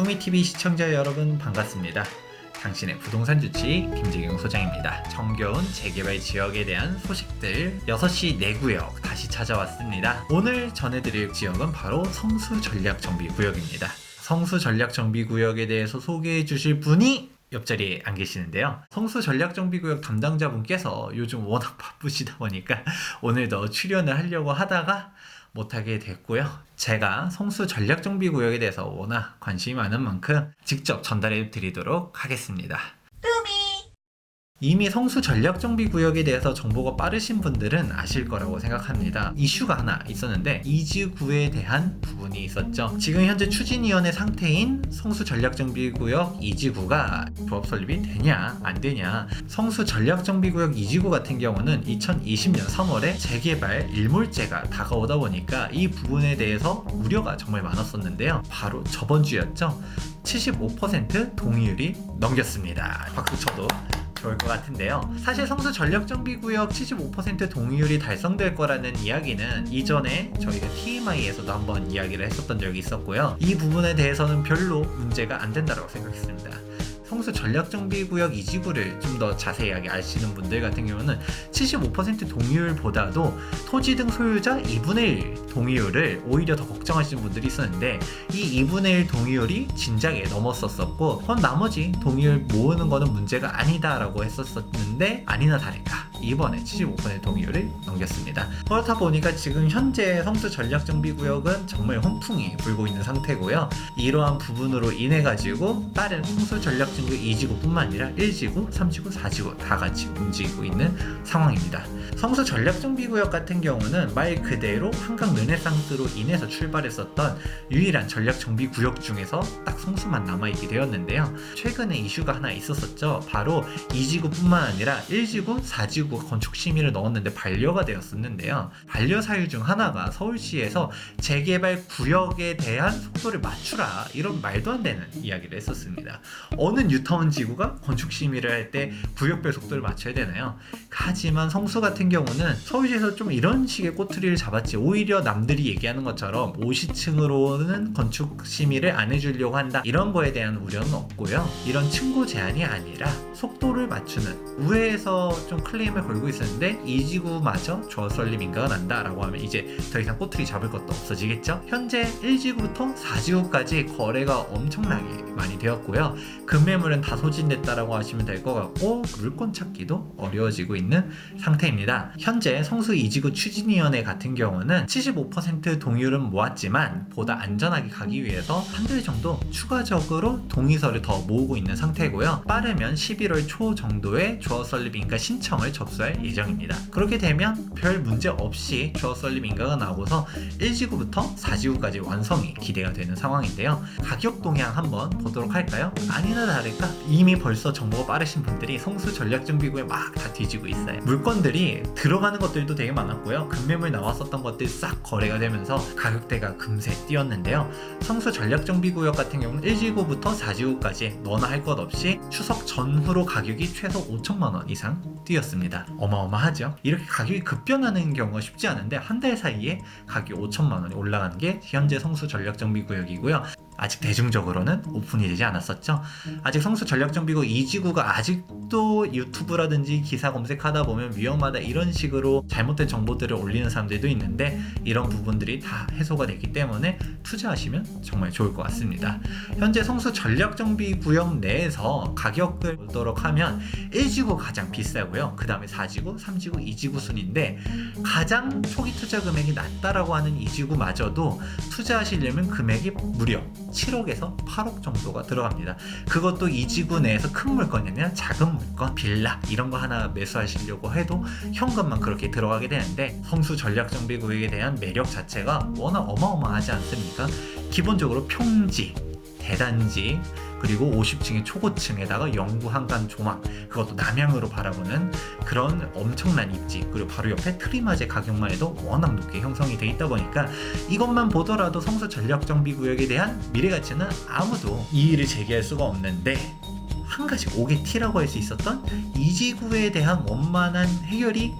투미TV 시청자 여러분 반갑습니다. 당신의 부동산 주치 김재경 소장입니다. 정겨운 재개발 지역에 대한 소식들 6시 내구역 다시 찾아왔습니다. 오늘 전해드릴 지역은 바로 성수전략정비구역입니다. 성수전략정비구역에 대해서 소개해 주실 분이 옆자리에 안 계시는데요. 성수전략정비구역 담당자분께서 요즘 워낙 바쁘시다 보니까 오늘도 출연을 하려고 하다가 못하게 됐고요. 제가 성수전략정비구역에 대해서 워낙 관심이 많은 만큼 직접 전달해 드리도록 하겠습니다. 이미 성수전략정비구역에 대해서 정보가 빠르신 분들은 아실 거라고 생각합니다. 이슈가 하나 있었는데 이지구에 대한 부분이 있었죠. 지금 현재 추진위원회 상태인 성수전략정비구역 이지구가 조합 설립이 되냐 안 되냐. 성수전략정비구역 이지구 같은 경우는 2020년 3월에 재개발 일몰제가 다가오다 보니까 이 부분에 대해서 우려가 정말 많았었는데요. 바로 저번 주였죠. 75% 동의율이 넘겼습니다. 박수 쳐도 좋을 것 같은데요. 사실 성수전략정비구역 75% 동의율이 달성될 거라는 이야기는 이전에 저희가 TMI에서도 한번 이야기를 했었던 적이 있었고요. 이 부분에 대해서는 별로 문제가 안 된다고 생각했습니다. 성수전략정비구역 이지구를 좀 더 자세하게 아시는 분들 같은 경우는 75% 동의율보다도 토지 등 소유자 2분의 1 동의율을 오히려 더 걱정하시는 분들이 있었는데 이 2분의 1 동의율이 진작에 넘었었고 그럼 나머지 동의율 모으는 거는 문제가 아니다 라고 했었는데 아니나 다를까 이번에 75% 동의율을 넘겼습니다. 그렇다 보니까 지금 현재 성수전략정비구역은 정말 훈풍이 불고 있는 상태고요. 이러한 부분으로 인해 가지고 다른 성수전략정비 이지구뿐만 아니라 1지구, 3지구, 4지구 다 같이 움직이고 있는 상황입니다. 성수전략정비구역 같은 경우는 말 그대로 한강 르네상스로 인해서 출발했었던 유일한 전략정비구역 중에서 딱 성수만 남아있게 되었는데요. 최근에 이슈가 하나 있었었죠. 바로 2지구뿐만 아니라 1지구, 4지구 건축 심의를 넣었는데 반려가 되었었는데요. 반려 사유 중 하나가 서울시에서 재개발 구역에 대한 속도를 맞추라 이런 말도 안 되는 이야기를 했었습니다. 어느 뉴타운 지구가 건축 심의를 할 때 구역별 속도를 맞춰야 되나요? 하지만 성수 같은 경우는 서울시에서 좀 이런 식의 꼬투리를 잡았지 오히려 남들이 얘기하는 것처럼 50층으로는 건축 심의를 안 해주려고 한다 이런 거에 대한 우려는 없고요. 이런 층고 제한이 아니라 속도를 맞추는 우회에서 좀 클레임을 걸고 있었는데 이지구마저 조합 설립 인가가 난다 라고 하면 이제 더 이상 꼬투리 잡을 것도 없어지겠죠. 현재 1지구부터 4지구까지 거래가 엄청나게 많이 되었고요. 급매물은 다 소진됐다라고 하시면 될 것 같고 물건 찾기도 어려워지고 있는 상태입니다. 현재 성수 2지구 추진위원회 같은 경우는 75% 동의율은 모았지만 보다 안전하게 가기 위해서 한 달 정도 추가적으로 동의서를 더 모으고 있는 상태고요. 빠르면 11월 초 정도에 조합 설립 인가 신청을 접수할 예정입니다. 그렇게 되면 별 문제 없이 조합 설립 인가가 나오고서 1지구부터 4지구까지 완성이 기대가 되는 상황인데요. 가격 동향 한번 보도록 할까요? 아니나 다를까 이미 벌써 정보가 빠르신 분들이 성수전략정비구에 막 다 뒤지고 있어요. 물건들이 들어가는 것들도 되게 많았고요. 급매물 나왔었던 것들 싹 거래가 되면서 가격대가 금세 뛰었는데요. 성수전략정비구역 같은 경우는 1지구부터 4지구까지 너나 할 것 없이 추석 전후로 가격이 최소 5천만 원 이상 뛰었습니다. 어마어마하죠? 이렇게 가격이 급변하는 경우가 쉽지 않은데 한 달 사이에 가격이 5천만 원이 올라가는 게 현재 성수전략정비구역이고요. 아직 대중적으로는 오픈이 되지 않았었죠. 아직 성수전략정비구역 2지구가 아직도 유튜브라든지 기사 검색하다 보면 위험하다 이런 식으로 잘못된 정보들을 올리는 사람들도 있는데 이런 부분들이 다 해소가 됐기 때문에 투자하시면 정말 좋을 것 같습니다. 현재 성수전략정비구역 내에서 가격을 보도록 하면 1지구 가장 비싸고요. 그 다음에 4지구, 3지구, 2지구 순인데 가장 초기 투자 금액이 낮다라고 하는 2지구마저도 투자하시려면 금액이 무려 7억에서 8억 정도가 들어갑니다. 그것도 이지구 내에서 큰 물건이 아니라 작은 물건, 빌라 이런 거 하나 매수하시려고 해도 현금만 그렇게 들어가게 되는데 성수전략정비구역에 대한 매력 자체가 워낙 어마어마하지 않습니까? 기본적으로 평지, 대단지 그리고 50층의 초고층에다가 영구 한강 조망 그것도 남향으로 바라보는 그런 엄청난 입지 그리고 바로 옆에 트리마제 가격만 해도 워낙 높게 형성이 돼 있다 보니까 이것만 보더라도 성수전략정비구역에 대한 미래가치는 아무도 이의를 제기할 수가 없는데 한 가지 옥의 티라고 할 수 있었던 이지구에 대한 원만한 해결이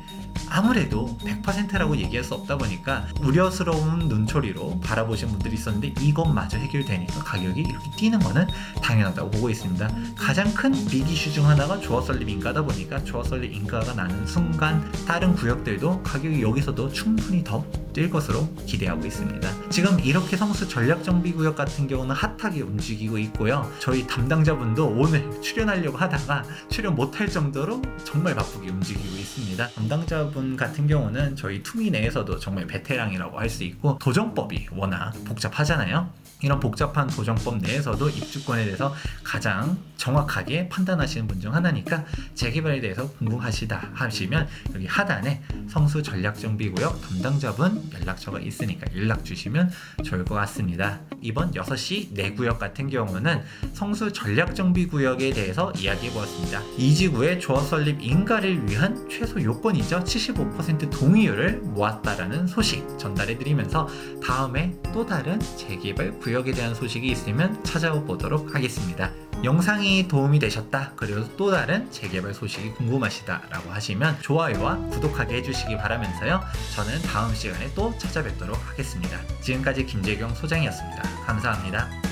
아무래도 100%라고 얘기할 수 없다 보니까 우려스러운 눈초리로 바라보신 분들이 있었는데 이것마저 해결되니까 가격이 이렇게 뛰는 거는 당연하다고 보고 있습니다. 가장 큰 빅 이슈 중 하나가 조어 설립 인가다 보니까 조어 설립 인가가 나는 순간 다른 구역들도 가격이 여기서도 충분히 더 뛸 것으로 기대하고 있습니다. 지금 이렇게 성수 전략정비구역 같은 경우는 핫하게 움직이고 있고요. 저희 담당자분도 오늘 출연하려고 하다가 출연 못할 정도로 정말 바쁘게 움직이고 있습니다. 담당자분 같은 경우는 저희 투미 내에서도 정말 베테랑이라고 할 수 있고 도정법이 워낙 복잡하잖아요. 이런 복잡한 도정법 내에서도 입주권에 대해서 가장 정확하게 판단하시는 분 중 하나니까 재개발에 대해서 궁금하시다 하시면 여기 하단에 성수 전략정비구역 담당자분 연락처가 있으니까 연락 주시면 좋을 것 같습니다. 이번 6시 내구역 같은 경우는 성수 전략정비구역에 대해서 이야기해 보았습니다. 이 지구의 조합 설립 인가를 위한 최소 요건이죠. 75% 동의율을 모았다라는 소식 전달해 드리면서 다음에 또 다른 재개발 구역에 대한 소식이 있으면 찾아보도록 하겠습니다. 영상이 도움이 되셨다, 그리고 또 다른 재개발 소식이 궁금하시다 라고 하시면 좋아요와 구독하게 해주시기 바라면서요, 저는 다음 시간에 또 찾아뵙도록 하겠습니다. 지금까지 김재경 소장이었습니다. 감사합니다.